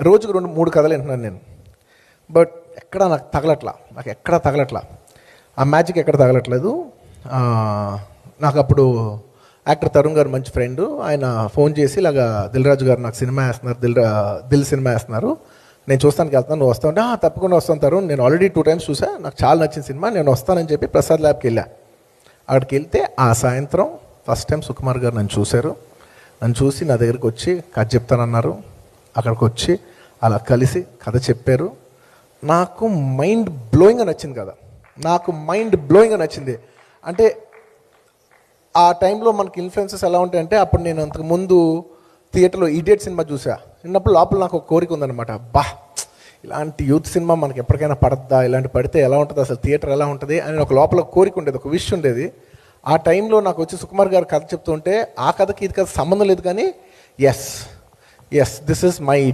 రోజుకు 2-3 కథలు వింటున్నాను నేను. బట్ ఎక్కడ తగలట్లా. ఆ మ్యాజిక్ ఎక్కడ తగలట్లేదు. నాకు అప్పుడు యాక్టర్ తరుణ్ గారు మంచి ఫ్రెండ్, ఆయన ఫోన్ చేసి ఇలాగా దిల్ రాజు గారు నాకు సినిమా వేస్తున్నారు, దిల్ సినిమా వేస్తున్నారు, నేను చూస్తానికి వెళ్తాను, నువ్వు వస్తావు అంటే తప్పకుండా వస్తాను తరుణ్, నేను ఆల్రెడీ 2 times చూసా, నాకు చాలా నచ్చిన సినిమా, నేను వస్తానని చెప్పి ప్రసాద్ ల్యాబ్కి వెళ్ళా. అక్కడికి వెళ్తే ఆ సాయంత్రం ఫస్ట్ టైం సుకుమార్ గారు నన్ను చూశారు. నన్ను చూసి నా దగ్గరికి వచ్చి కథ చెప్తానన్నారు. అక్కడికి వచ్చి అలా కలిసి కథ చెప్పారు. నాకు మైండ్ బ్లోయింగ్గా నచ్చింది. అంటే ఆ టైంలో మనకి ఇన్ఫ్లుయెన్సెస్ ఎలా ఉంటాయంటే, అప్పుడు నేను అంతకుముందు థియేటర్లో ఈడియట్ సినిమా చూసా. చిన్నప్పుడు లోపల నాకు ఒక కోరిక ఉందన్నమాట, ఇలాంటి యూత్ సినిమా మనకి ఎప్పటికైనా పడద్దా, ఇలాంటి పడితే ఎలా ఉంటుంది, అసలు థియేటర్ ఎలా ఉంటుంది అని ఒక లోపల కోరిక ఉండేది, ఒక విష్ ఉండేది. ఆ టైంలో నాకు వచ్చి సుకుమార్ గారు కథ చెప్తుంటే ఆ కథకి ఇది కథ సంబంధం లేదు, కానీ ఎస్ దిస్ ఇస్ మై